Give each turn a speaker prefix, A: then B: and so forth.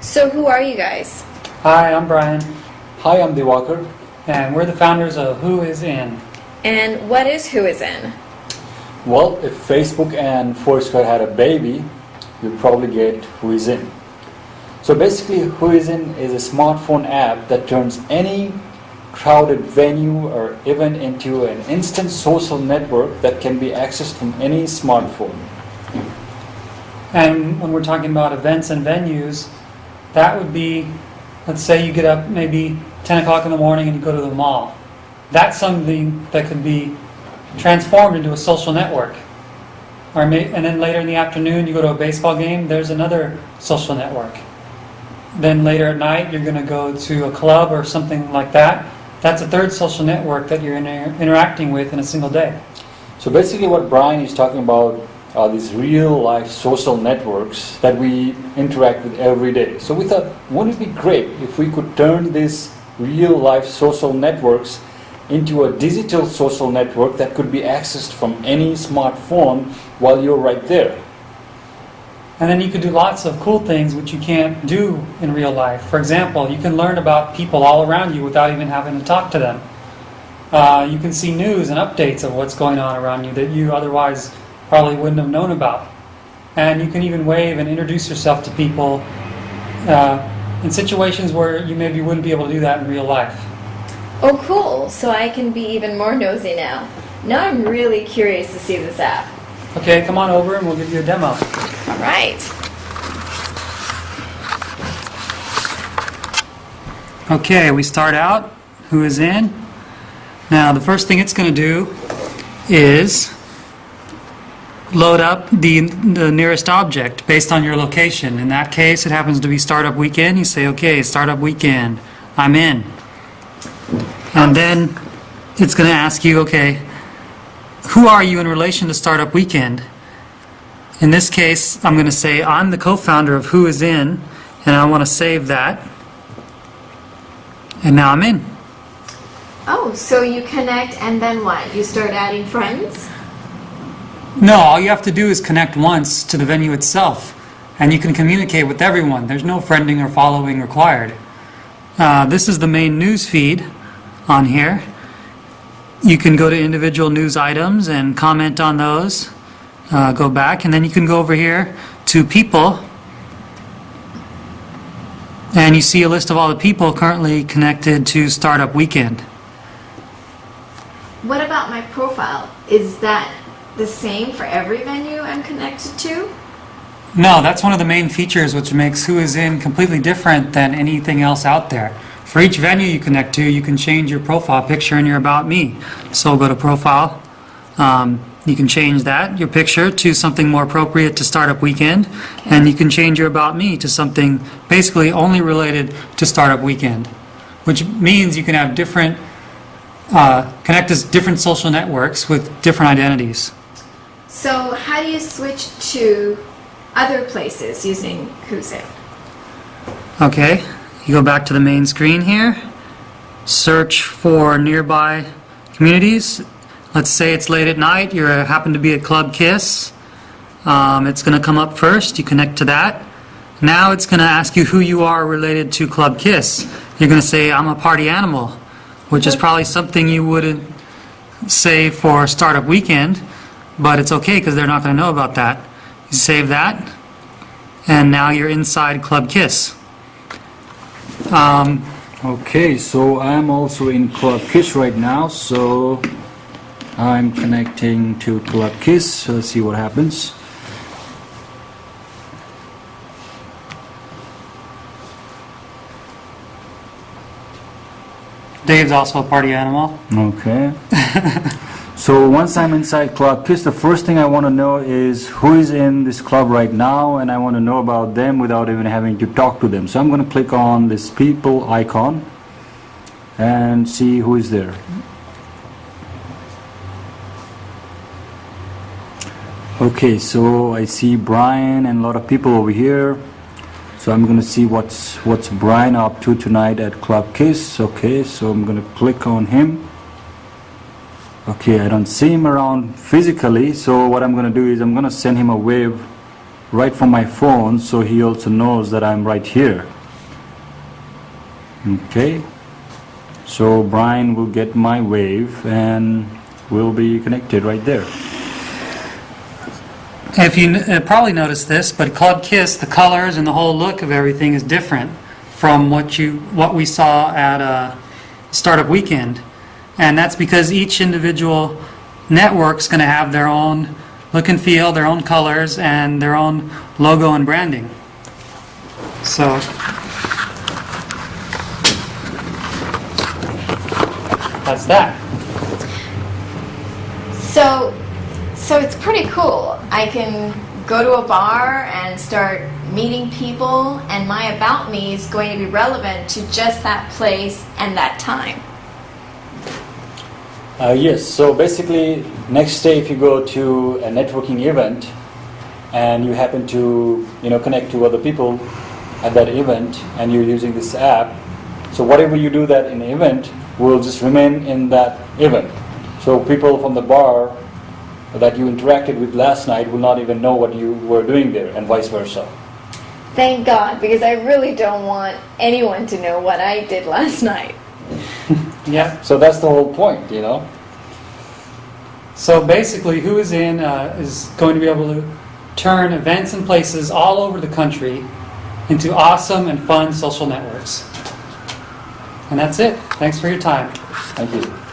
A: So who are you guys?
B: Hi, I'm Brian,
C: Hi, I'm Diwakar.
B: and we're the founders of Who Is In.
A: And what is Who Is In?
C: Well, if Facebook and Foursquare had a baby, you'd probably get Who Is In. So basically, Who Is In is a smartphone app that turns any crowded venue or event into an instant social network that can be accessed from any smartphone.
B: And when we're talking about events and venues, that would be, let's say you get up maybe 10 o'clock in the morning and you go to the mall. That's something that could be transformed into a social network. And then later in the afternoon you go to a baseball game, there's another social network. Then later at night you're going to go to a club or something like that. That's a third social network that you're interacting with in a single day.
C: So basically what Brian is talking about are these real life social networks that we interact with every day. So we thought, wouldn't it be great if we could turn these real life social networks into a digital social network that could be accessed from any smartphone while you're right there.
B: And then you could do lots of cool things which you can't do in real life. For example, you can learn about people all around you without even having to talk to them. You can see news and updates of what's going on around you that you otherwise probably wouldn't have known about. And you can even wave and introduce yourself to people in situations where you maybe wouldn't be able to do that in real life.
A: Oh, cool. So I can be even more nosy now. Now I'm really curious to see this app.
B: Okay, come on over and we'll give you a demo.
A: All right.
B: Okay, we start out. Who is in? Now, the first thing it's going to do is load up the nearest object based on your location. In that case, it happens to be Startup Weekend. You say, okay, Startup Weekend, I'm in. And then it's going to ask you, okay, who are you in relation to Startup Weekend? In this case, I'm going to say I'm the co-founder of Who Is In, and I want to save that. And now I'm in.
A: Oh, so you connect and then what? You start adding friends?
B: No, all you have to do is connect once to the venue itself, and you can communicate with everyone. There's no friending or following required. This is the main news feed on here. You can go to individual news items and comment on those. Go back, and then you can go over here to people, and you see a list of all the people currently connected to Startup Weekend.
A: What about my profile? Is that the same for every venue I'm connected to?
B: No, that's one of the main features which makes Who Is In completely different than anything else out there. For each venue you connect to, you can change your profile picture and your About Me. So we'll go to Profile. You can change that, your picture, to something more appropriate to Startup Weekend. Okay. And you can change your About Me to something basically only related to Startup Weekend, which means you can have different, connect to different social networks with different identities.
A: So how do you switch to other places using Who's In?
B: Okay, you go back to the main screen here, search for nearby communities. Let's say it's late at night, you happen to be at Club Kiss. It's going to come up first, you connect to that. Now it's going to ask you who you are related to Club Kiss. You're going to say, I'm a party animal, which is probably something you wouldn't say for Startup Weekend, but it's okay because they're not going to know about that. You save that, and now you're inside Club Kiss.
C: Okay, so I'm also in Club Kiss right now, so I'm connecting to Club Kiss, so let's see what happens.
B: Dave's also a party animal.
C: Okay. So once I'm inside Club Kiss, the first thing I want to know is who is in this club right now, and I want to know about them without even having to talk to them. So I'm going to click on this people icon and see who is there. Okay, so I see Brian and a lot of people over here. So I'm going to see what's Brian up to tonight at Club Kiss. Okay, so I'm going to click on him. Okay, I don't see him around physically, so what I'm going to do is I'm going to send him a wave right from my phone, so he also knows that I'm right here. Okay, so Brian will get my wave and we'll be connected right there.
B: If you probably noticed this, but Club Kiss, the colors and the whole look of everything is different from what we saw at Startup Weekend, and that's because each individual network's going to have their own look and feel, their own colors, and their own logo and branding. So that's that.
A: So it's pretty cool. I can go to a bar and start meeting people, and my About Me is going to be relevant to just that place and that time.
C: Yes, so basically next day if you go to a networking event and you happen to connect to other people at that event and you're using this app, so whatever you do that in the event will just remain in that event. So people from the bar that you interacted with last night will not even know what you were doing there, and vice versa.
A: Thank God, because I really don't want anyone to know what I did last night.
B: Yeah.
C: So that's the whole point,
B: So basically, Who Is In is going to be able to turn events and places all over the country into awesome and fun social networks. And that's it. Thanks for your time.
C: Thank you.